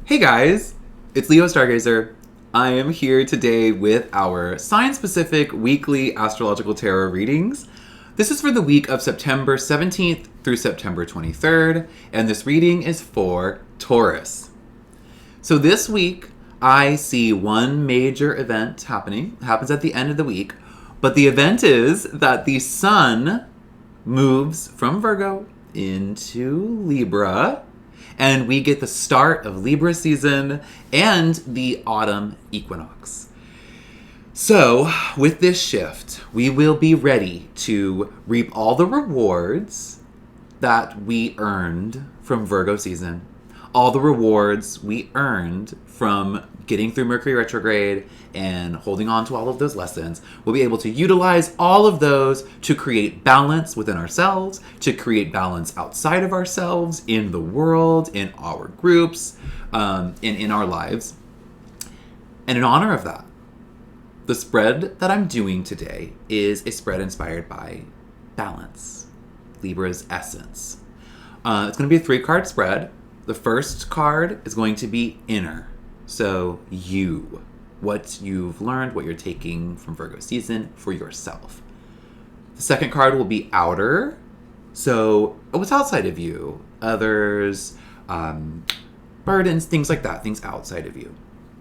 Hey guys, it's Leo Stargazer. I am here today with our sign-specific weekly astrological tarot readings. This is for the week of September 17th through September 23rd, and this reading is for Taurus. So this week, I see one major event happening. It happens at the end of the week, but the event is that the Sun moves from Virgo into Libra, and we get the start of Libra season and the autumn equinox. So, with this shift, we will be ready to reap all the rewards that we earned from Virgo season, all the rewards we earned from getting through Mercury retrograde and holding on to all of those lessons. We'll be able to utilize all of those to create balance within ourselves, to create balance outside of ourselves, in the world, in our groups, and in our lives. And in honor of that, the spread that I'm doing today is a spread inspired by balance, Libra's essence. It's going to be a 3-card spread. The first card is going to be inner. So you, what you've learned, what you're taking from Virgo season for yourself. The second card will be outer. So what's outside of you, others, burdens, things like that, things outside of you.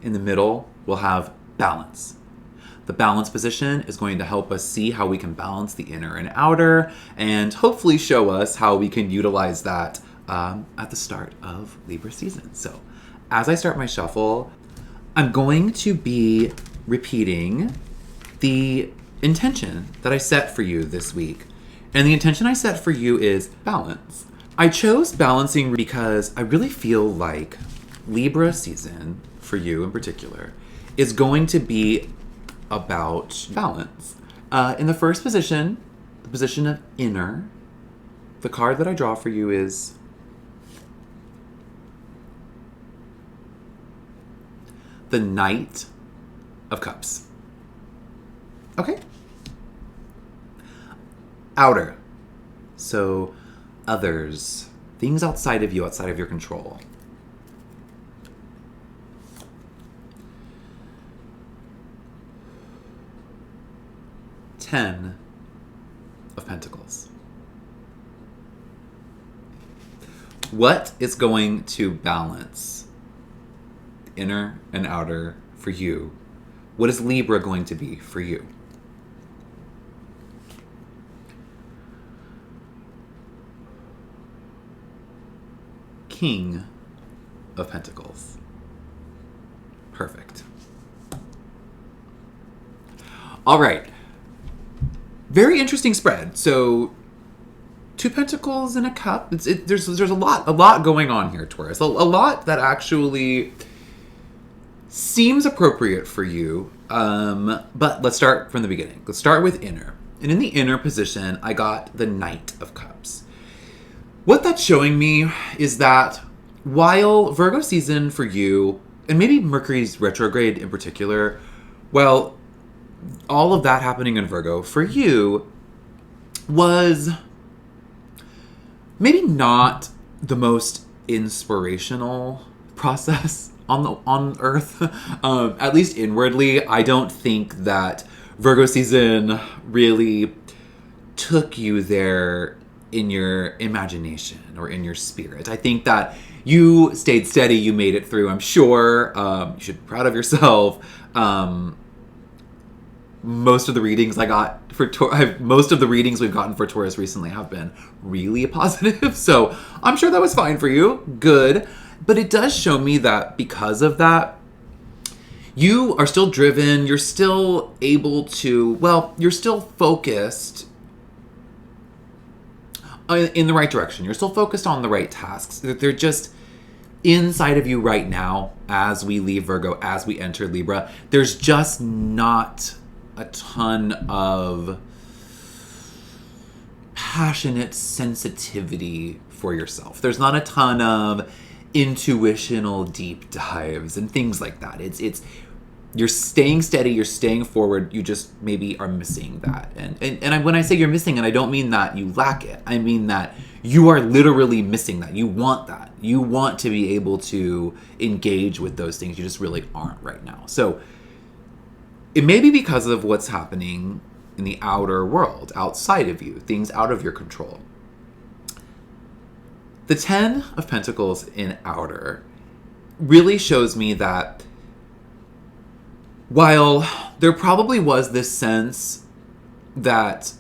In the middle, we'll have balance. The balance position is going to help us see how we can balance the inner and outer, and hopefully show us how we can utilize that at the start of Libra season. So as I start my shuffle, I'm going to be repeating the intention that I set for you this week. And the intention I set for you is balance. I chose balancing because I really feel like Libra season, for you in particular, is going to be about balance. In the first position, the position of inner, the card that I draw for you is the Knight of Cups. Okay. Outer. So others, things outside of you, outside of your control. Ten of Pentacles. What is going to balance inner and outer for you? What is Libra going to be for you? King of Pentacles. Perfect. All right. Very interesting spread. So 2 pentacles and a cup. There's a lot going on here, Taurus. A lot that actually seems appropriate for you, but let's start from the beginning. Let's start with inner. And in the inner position, I got the Knight of Cups. What that's showing me is that while Virgo season for you, and maybe Mercury's retrograde in particular, well, all of that happening in Virgo for you was maybe not the most inspirational process on Earth. At least inwardly, I don't think that Virgo season really took you there in your imagination or in your spirit. I think that you stayed steady, you made it through, I'm sure. You should be proud of yourself. Most of the readings I got for most of the readings we've gotten for Taurus recently have been really positive. So I'm sure that was fine for you. Good. But it does show me that because of that, you are still driven. You're still able to, well, you're still focused in the right direction. You're still focused on the right tasks. They're just inside of you right now as we leave Virgo, as we enter Libra. There's just not a ton of passionate sensitivity for yourself. There's not a ton of intuitional deep dives and things like that. It's You're staying steady, you're staying forward, you just maybe are missing that. And when I say you're missing it, I don't mean that you lack it. I mean that you are literally missing that. You want that. You want to be able to engage with those things. You just really aren't right now. So it may be because of what's happening in the outer world, outside of you, things out of your control. The 10 of Pentacles in outer really shows me that while there probably was this sense that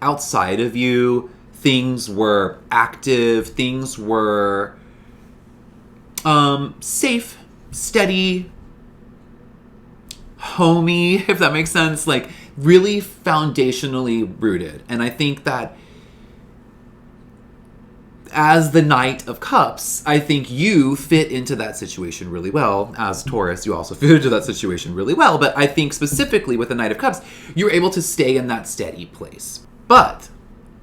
outside of you, things were active, things were safe, steady, homey, if that makes sense, like really foundationally rooted. And I think that as the Knight of Cups, I think you fit into that situation really well. As Taurus, you also fit into that situation really well. But I think specifically with the Knight of Cups, you're able to stay in that steady place. But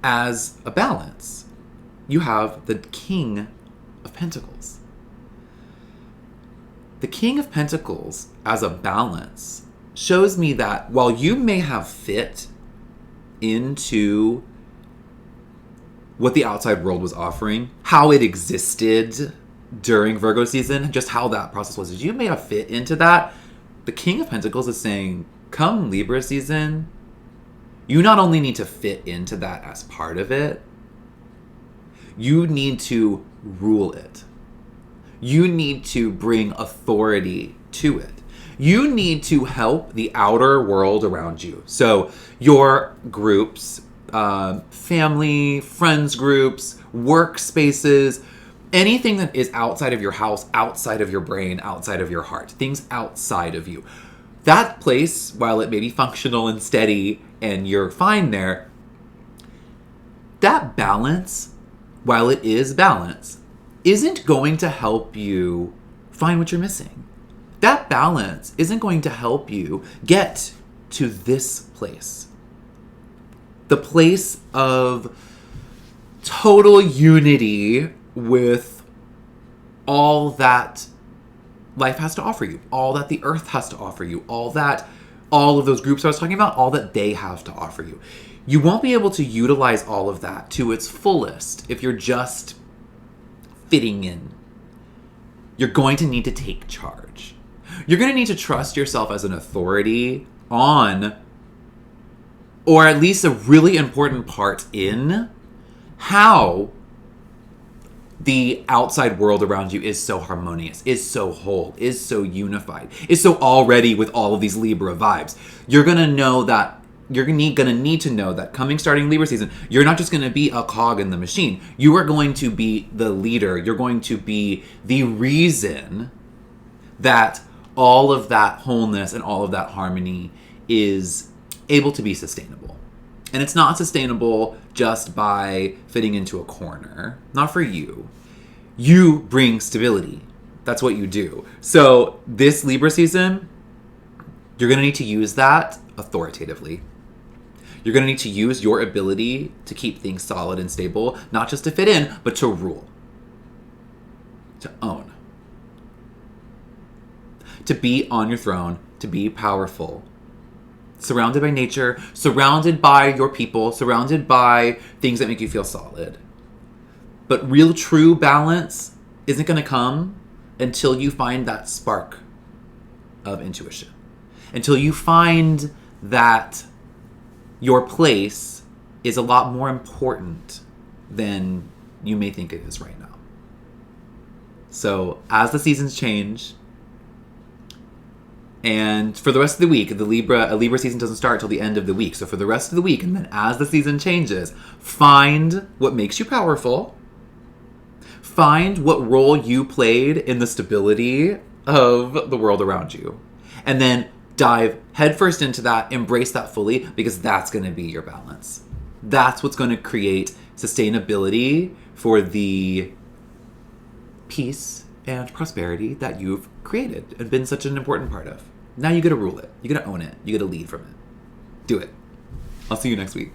as a balance, you have the King of Pentacles. The King of Pentacles as a balance shows me that while you may have fit into what the outside world was offering, how it existed during Virgo season, just how that process was, you may have fit into that. The King of Pentacles is saying, come Libra season, you not only need to fit into that as part of it, you need to rule it. You need to bring authority to it. You need to help the outer world around you. So your groups, family, friends groups, workspaces, anything that is outside of your house, outside of your brain, outside of your heart, things outside of you. That place, while it may be functional and steady and you're fine there, that balance, while it is balance, isn't going to help you find what you're missing. That balance isn't going to help you get to this place. The place of total unity with all that life has to offer you, all that the earth has to offer you, all of those groups I was talking about, all that they have to offer you. You won't be able to utilize all of that to its fullest if you're just fitting in. You're going to need to take charge. You're going to need to trust yourself as an authority on, or at least a really important part in, how the outside world around you is so harmonious, is so whole, is so unified, is so already with all of these Libra vibes. You're going to know that, you're going to need to know that starting Libra season, you're not just going to be a cog in the machine. You are going to be the leader. You're going to be the reason that all of that wholeness and all of that harmony is able to be sustainable. And it's not sustainable just by fitting into a corner. Not for you. You bring stability. That's what you do. So this Libra season, you're going to need to use that authoritatively. You're going to need to use your ability to keep things solid and stable, not just to fit in, but to rule. To own. To be on your throne, to be powerful. Surrounded by nature, surrounded by your people, surrounded by things that make you feel solid. But real true balance isn't going to come until you find that spark of intuition. Until you find that your place is a lot more important than you may think it is right now. So as the seasons change, and for the rest of the week, a Libra season doesn't start till the end of the week. So for the rest of the week, and then as the season changes, find what makes you powerful. Find what role you played in the stability of the world around you. And then dive headfirst into that, embrace that fully, because that's going to be your balance. That's what's going to create sustainability for the peace and prosperity that you've created and been such an important part of. Now you got to rule it. You got to own it. You got to lead from it. Do it. I'll see you next week.